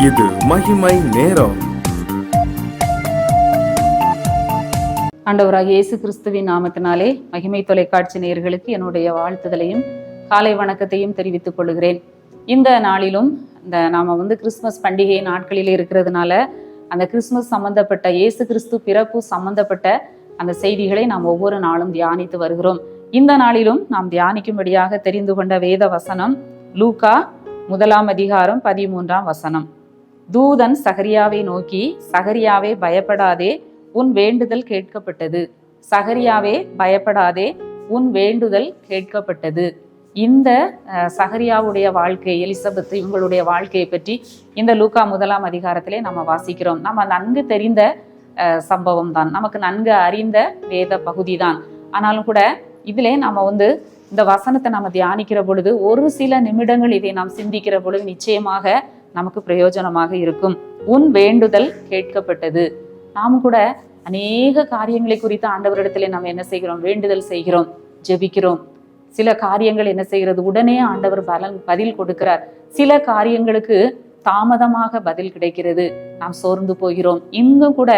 இது மகிமை நேரம். ஆண்டவராகிய இயேசு கிறிஸ்துவின் நாமத்தினாலே மகிமை தொலைக்காட்சி நேயர்களுக்கு என்னுடைய வாழ்த்துதலையும் காலை வணக்கத்தையும் தெரிவித்துக் கொள்கிறேன். இந்த நாளிலும் நாம கிறிஸ்துமஸ் பண்டிகை நாட்களில் இருக்கிறதுனால அந்த கிறிஸ்துமஸ் சம்பந்தப்பட்ட இயேசு கிறிஸ்து பிறப்பு சம்பந்தப்பட்ட அந்த செய்திகளை நாம் ஒவ்வொரு நாளும் தியானித்து வருகிறோம். இந்த நாளிலும் நாம் தியானிக்கும்படியாக தெரிந்து கொண்ட வேத வசனம் லூக்கா 1 அதிகாரம் 13 தூதன் சகரியாவை நோக்கி, சகரியாவே பயப்படாதே, உன் வேண்டுதல் கேட்கப்பட்டது. சகரியாவே பயப்படாதே, உன் வேண்டுதல் கேட்கப்பட்டது. இந்த சகரியாவுடைய வாழ்க்கை, எலிசபெத் இவங்களுடைய வாழ்க்கையை பற்றி இந்த லூக்கா 1 அதிகாரத்திலே நம்ம வாசிக்கிறோம். நம்ம நன்கு தெரிந்த சம்பவம் தான், நமக்கு நன்கு அறிந்த வேத பகுதி தான். ஆனாலும் கூட இதிலே நம்ம இந்த வசனத்தை நம்ம தியானிக்கிற பொழுது ஒரு சில நிமிடங்கள் இதை நாம் சிந்திக்கிற பொழுது நிச்சயமாக நமக்கு பிரயோஜனமாக இருக்கும். உன் வேண்டுதல் கேட்கப்பட்டது. நாம் கூட அநேக காரியங்களை குறித்து ஆண்டவரிடத்திலே நம்ம என்ன செய்கிறோம்? வேண்டுதல் செய்கிறோம், ஜெபிக்கிறோம். சில காரியங்கள் என்ன செய்கிறது? உடனே ஆண்டவர் பதில் கொடுக்கிறார். சில காரியங்களுக்கு தாமதமாக பதில் கிடைக்கிறது, நாம் சோர்ந்து போகிறோம். இங்கும் கூட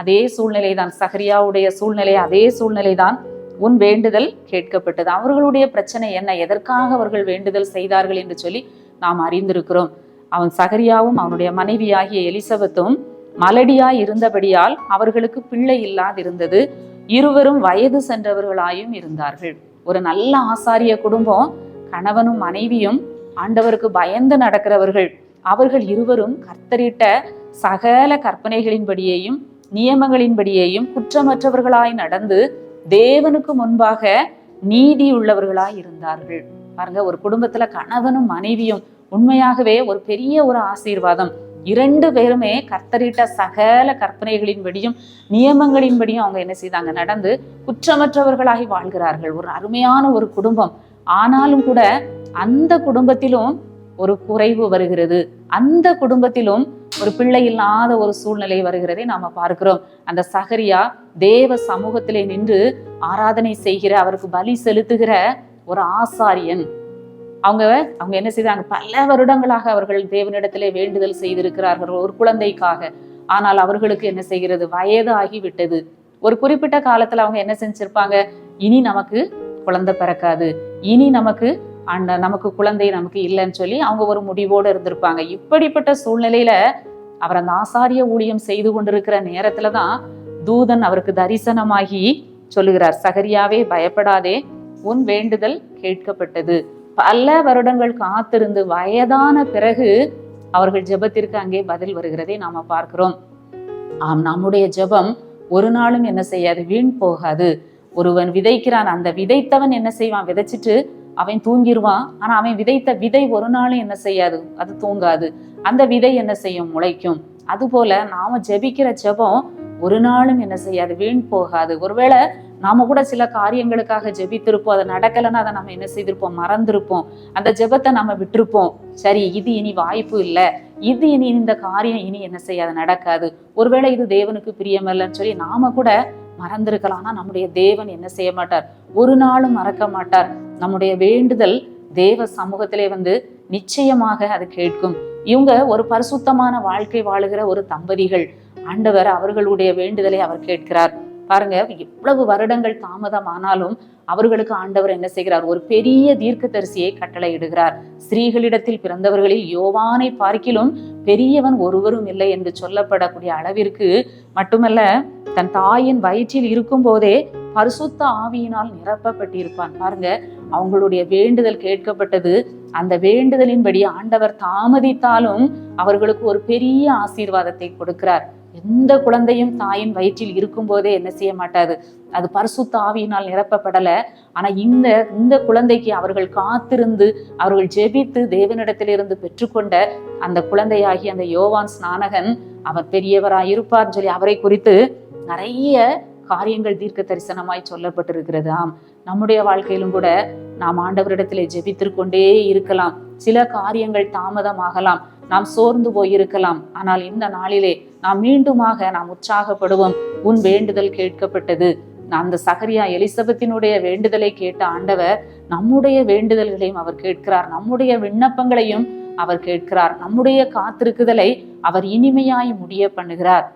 அதே சூழ்நிலை தான், சகரியாவுடைய சூழ்நிலை அதே சூழ்நிலை தான். உன் வேண்டுதல் கேட்கப்பட்டது. அவர்களுடைய பிரச்சனை என்ன, எதற்காக அவர்கள் வேண்டுதல் செய்தார்கள் என்று சொல்லி நாம் அறிந்திருக்கிறோம். அவன் சகரியாவும் அவனுடைய மனைவியாகிய எலிசபெத்தும் மலடியாய் இருந்தபடியால் அவர்களுக்கு பிள்ளை இல்லாதிருந்தது. இருவரும் வயது சென்றவர்களாயும் இருந்தார்கள். ஒரு நல்ல ஆசாரிய குடும்பம், கணவனும் மனைவியும் ஆண்டவருக்கு பயந்து நடக்கிறவர்கள். அவர்கள் இருவரும் கர்த்தரிட்ட சகல கற்பனைகளின்படியேயும் நியமங்களின்படியேயும் குற்றமற்றவர்களாய் நடந்து தேவனுக்கு முன்பாக நீதி உள்ளவர்களாய் இருந்தார்கள். பாருங்க, ஒரு குடும்பத்துல கணவனும் மனைவியும் உண்மையாகவே ஒரு பெரிய ஒரு ஆசீர்வாதம். 2 பேருமே கர்த்தரிட்ட சகல கற்பனைகளின்படியும் நியமங்களின்படியும் அவங்க என்ன செய்தாங்க? நடந்து குற்றமற்றவர்களாகி வாழ்கிறார்கள். ஒரு அருமையான ஒரு குடும்பம். ஆனாலும் கூட அந்த குடும்பத்திலும் ஒரு குறைவு வருகிறது. அந்த குடும்பத்திலும் ஒரு பிள்ளை இல்லாத ஒரு சூழ்நிலை வருகிறதை நாம பார்க்கிறோம். அந்த சகரியா தேவ சமூகத்திலே நின்று ஆராதனை செய்கிற, அவருக்கு பலி செலுத்துகிற ஒரு ஆசாரியன். அவங்க என்ன செய்தாங்க? பல வருடங்களாக அவர்கள் தேவனிடத்திலே வேண்டுதல் செய்திருக்கிறார்கள் ஒரு குழந்தைக்காக. ஆனால் அவர்களுக்கு என்ன செய்கிறது? வயது ஆகிவிட்டது. ஒரு குறிப்பிட்ட காலத்துல அவங்க என்ன செஞ்சிருப்பாங்க? இனி நமக்கு குழந்தை பிறக்காது, இனி நமக்கு குழந்தை நமக்கு இல்லைன்னு சொல்லி அவங்க ஒரு முடிவோடு இருந்திருப்பாங்க. இப்படிப்பட்ட சூழ்நிலையில அவர் அந்த ஆசாரிய ஊழியம் செய்து கொண்டிருக்கிற நேரத்துலதான் தூதன் அவருக்கு தரிசனமாகி சொல்லுகிறார், சகரியாவே பயப்படாதே, உன் வேண்டுதல் கேட்கப்பட்டது. பல வருடங்கள் காத்திருந்து வயதான பிறகு அவர்கள் ஜெபத்திற்கு அங்கே பதில் வருகிறதை நாம பார்க்கிறோம். ஆம், நம்முடைய ஜெபம் ஒரு நாளும் என்ன செய்யாது? வீண் போகாது. ஒருவன் விதைக்கிறான், அந்த விதைத்தவன் என்ன செய்வான்? விதைச்சிட்டு அவன் தூங்கிடுவான். ஆனா அவன் விதைத்த விதை ஒரு நாளும் என்ன செய்யாது? அது தூங்காது. அந்த விதை என்ன செய்யும்? முளைக்கும். அதுபோல நாம ஜெபிக்கிற ஜெபம் ஒரு நாளும் என்ன செய்யாது? வீண் போகாது. ஒருவேளை நாம கூட சில காரியங்களுக்காக ஜெபித்திருப்போம், அதை நடக்கலைன்னா அதை நம்ம என்ன செய்திருப்போம்? மறந்திருப்போம். அந்த ஜெபத்தை நம்ம விட்டுருப்போம். சரி, இது இனி வாய்ப்பு இல்லை, இது இனி இந்த காரியம் இனி என்ன செய்யாது? நடக்காது. ஒருவேளை இது தேவனுக்கு பிரியமில்லைன்னு சொல்லி நாம கூட மறந்திருக்கலாம். ஆனா நம்முடைய தேவன் என்ன செய்ய மாட்டார்? ஒரு நாளும் மறக்க மாட்டார். நம்முடைய வேண்டுதல் தேவ சமூகத்திலே நிச்சயமாக அது கேட்கும். இவங்க ஒரு பரிசுத்தமான வாழ்க்கை வாழுகிற ஒரு தம்பதிகள். ஆண்டவர் அவர்களுடைய வேண்டுதலை அவர் கேட்கிறார். பாருங்க, எவ்வளவு வருடங்கள் தாமதம் ஆனாலும் அவர்களுக்கு ஆண்டவர் என்ன செய்கிறார்? ஒரு பெரிய தீர்க்கதரிசியை கட்டளையிடுகிறார். ஸ்திரீகளிடத்தில் பிறந்தவர்களில் யோவானை பார்க்கிலும் பெரியவன் ஒருவரும் இல்லை என்று சொல்லப்படக்கூடிய அளவிற்கு மட்டுமல்ல, தன் தாயின் வயிற்றில் இருக்கும் போதே பரிசுத்த ஆவியினால் நிரப்பப்பட்டிருப்பான். பாருங்க, அவங்களுடைய வேண்டுதல் கேட்கப்பட்டது. அந்த வேண்டுதலின்படி ஆண்டவர் தாமதித்தாலும் அவர்களுக்கு ஒரு பெரிய ஆசீர்வாதத்தை கொடுக்கிறார். எந்த குழந்தையும் தாயின் வயிற்றில் இருக்கும் போதே என்ன செய்ய மாட்டாது? அது பரிசுத்த ஆவியினால் நிரப்பப்படல. ஆனா இந்த குழந்தைக்கு அவர்கள் காத்திருந்து அவர்கள் ஜெபித்து தேவனிடத்திலிருந்து பெற்றுக்கொண்ட அந்த குழந்தையாகி அந்த யோவான் ஸ்நானகன் அவர் பெரியவராய் இருப்பார்னு சொல்லி அவரை குறித்து நிறைய காரியங்கள் தீர்க்க தரிசனமாய் சொல்லப்பட்டிருக்கிறது. ஆம், நம்முடைய வாழ்க்கையிலும் கூட நாம் ஆண்டவரிடத்திலே ஜெபித்திருக்கொண்டே இருக்கலாம். சில காரியங்கள் தாமதமாகலாம், நாம் சோர்ந்து போயிருக்கலாம். ஆனால் இந்த நாளிலே நாம் மீண்டுமாக நாம் உற்சாகப்படுவோம். உன் வேண்டுதல் கேட்கப்பட்டது. அந்த சகரியா எலிசபெத்தினுடைய வேண்டுதலை கேட்ட ஆண்டவர் நம்முடைய வேண்டுதல்களையும் அவர் கேட்கிறார். நம்முடைய விண்ணப்பங்களையும் அவர் கேட்கிறார். நம்முடைய காத்திருக்குதலை அவர் இனிமையாய் முடிய பண்ணுகிறார்.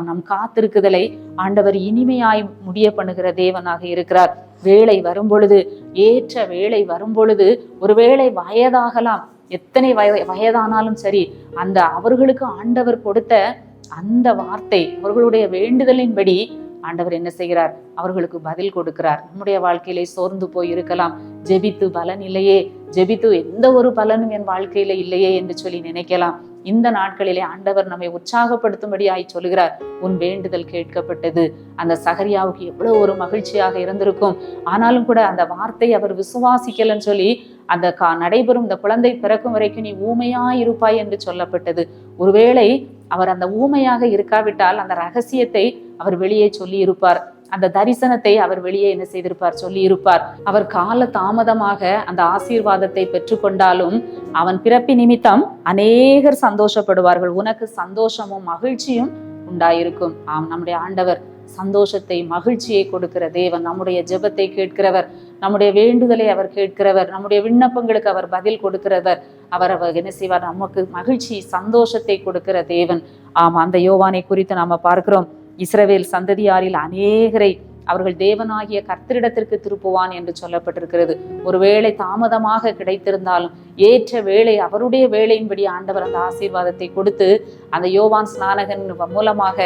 நம் காத்திருக்குதலை ஆண்டவர் இனிமையாய் முடிய பண்ணுகிற தேவனாக இருக்கிறார். வேளை வரும்பொழுது, ஏற்ற வேளை வரும்பொழுது, ஒருவேளை வயதாகலாம், எத்தனை வயதானாலும் சரி, அந்த அவர்களுக்கு ஆண்டவர் கொடுத்த அந்த வார்த்தை, அவர்களுடைய வேண்டுதலின்படி ஆண்டவர் என்ன செய்கிறார்? அவர்களுக்கு பதில் கொடுக்கிறார். நம்முடைய வாழ்க்கையிலே சோர்ந்து போய் இருக்கலாம், ஜெபித்து பலன் இல்லையே, ஜெபித்து எந்த ஒரு பலனும் என் வாழ்க்கையில இல்லையே என்று சொல்லி நினைக்கலாம். இந்த நாட்களிலே ஆண்டவர் நம்மை உற்சாகப்படுத்தும்படியாய் சொல்கிறார், உன் வேண்டுதல் கேட்கப்பட்டது. அந்த சகரியாவுக்கு எவ்வளவு ஒரு மகிழ்ச்சியாக இருந்திருக்கும். ஆனாலும் கூட அந்த வார்த்தை அவர் விசுவாசிக்கலன்னு சொல்லி அந்த நடைபெறும் இந்த குழந்தை பிறக்கும் வரைக்கும் நீ ஊமையா இருப்பாய் என்று சொல்லப்பட்டது. ஒருவேளை அவர் அந்த ஊமையாக இருக்காவிட்டால் அந்த ரகசியத்தை அவர் வெளியே சொல்லி இருப்பார். அந்த தரிசனத்தை அவர் வெளியே என்ன செய்திருப்பார்? சொல்லி இருப்பார். அவர் கால தாமதமாக அந்த ஆசீர்வாதத்தை பெற்றுக்கொண்டாலும் அவன் பிறப்பி நிமித்தம் அநேகர் சந்தோஷப்படுவார்கள். உனக்கு சந்தோஷமும் மகிழ்ச்சியும் உண்டாயிருக்கும். நம்முடைய ஆண்டவர் சந்தோஷத்தை, மகிழ்ச்சியை கொடுக்கிற தேவன். நம்முடைய ஜெபத்தை கேட்கிறவர், நம்முடைய வேண்டுதலை அவர் கேட்கிறவர், நம்முடைய விண்ணப்பங்களுக்கு அவர் பதில் கொடுக்கிறவர். அவர் என்ன செய்வார்? நமக்கு மகிழ்ச்சி, சந்தோஷத்தை கொடுக்கிற தேவன். அந்த யோவானை குறித்து நாம பார்க்கிறோம். இஸ்ரவேல் சந்ததியாரில் அநேகரை அவர்கள் தேவனாகிய கர்த்தரிடத்திற்கு திருப்புவான் என்று சொல்லப்பட்டிருக்கிறது. ஒருவேளை தாமதமாக கிடைத்திருந்தாலும் ஏற்ற வேளை, அவருடைய வேளையின்படி ஆண்டவர் அந்த ஆசீர்வாதத்தை கொடுத்து அந்த யோவான் ஸ்நானகன் மூலமாக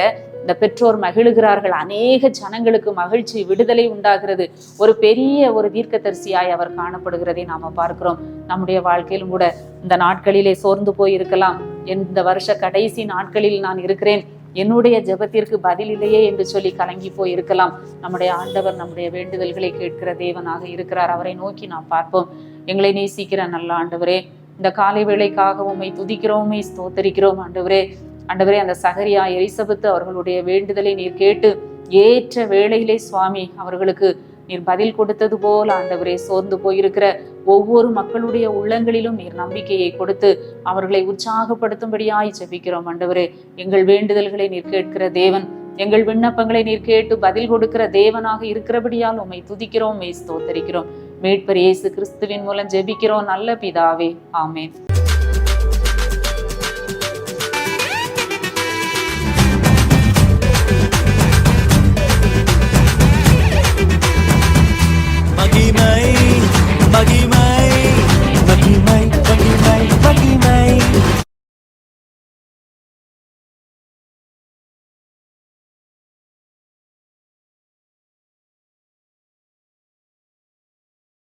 இந்த பெற்றோர் மகிழுகிறார்கள். அநேக ஜனங்களுக்கு மகிழ்ச்சி, விடுதலை உண்டாகிறது. ஒரு பெரிய ஒரு தீர்க்கதரிசியாய் அவர் காணப்படுகிறதை நாம பார்க்கிறோம். நம்முடைய வாழ்க்கையிலும் கூட இந்த நாட்களிலே சோர்ந்து போய் இருக்கலாம். இந்த வருஷ கடைசி நாட்களில் நான் இருக்கிறேன், என்னுடைய ஜெபத்திற்கு பதில் இல்லையே என்று சொல்லி கலங்கி போய் இருக்கலாம். நம்முடைய ஆண்டவர் நம்முடைய வேண்டுதல்களை கேட்கிற தேவனாக இருக்கிறார். அவரை நோக்கி நாம் பார்ப்போம். எங்களை நேசிக்கிற நல்ல ஆண்டவரே, இந்த காலை வேளைக்காக உம்மை துதிக்கிறோம், ஸ்தோத்தரிக்கிறோம். ஆண்டவரே, அந்த சகரியா, எலிசபெத்து அவர்களுடைய வேண்டுதலை நீர் கேட்டு ஏற்ற வேளையிலே சுவாமி அவர்களுக்கு நீர் பதில் கொடுத்தது போல் ஆண்டவரே, சோர்ந்து போயிருக்கிற ஒவ்வொரு மக்களுடைய உள்ளங்களிலும் நீர் நம்பிக்கையை கொடுத்து அவர்களை உற்சாகப்படுத்தும்படியாய் ஜெபிக்கிறோம். ஆண்டவரே, எங்கள் வேண்டுதல்களை நீர் கேட்கிற தேவன், எங்கள் விண்ணப்பங்களை நீர் கேட்டு பதில் கொடுக்கிற தேவனாக இருக்கிறபடியால் உம்மை துதிக்கிறோம், ஸ்தோத்தரிக்கிறோம். மீட்பர் இயேசு கிறிஸ்துவின் மூலம் ஜெபிக்கிறோம் நல்ல பிதாவே, ஆமென். மகிமை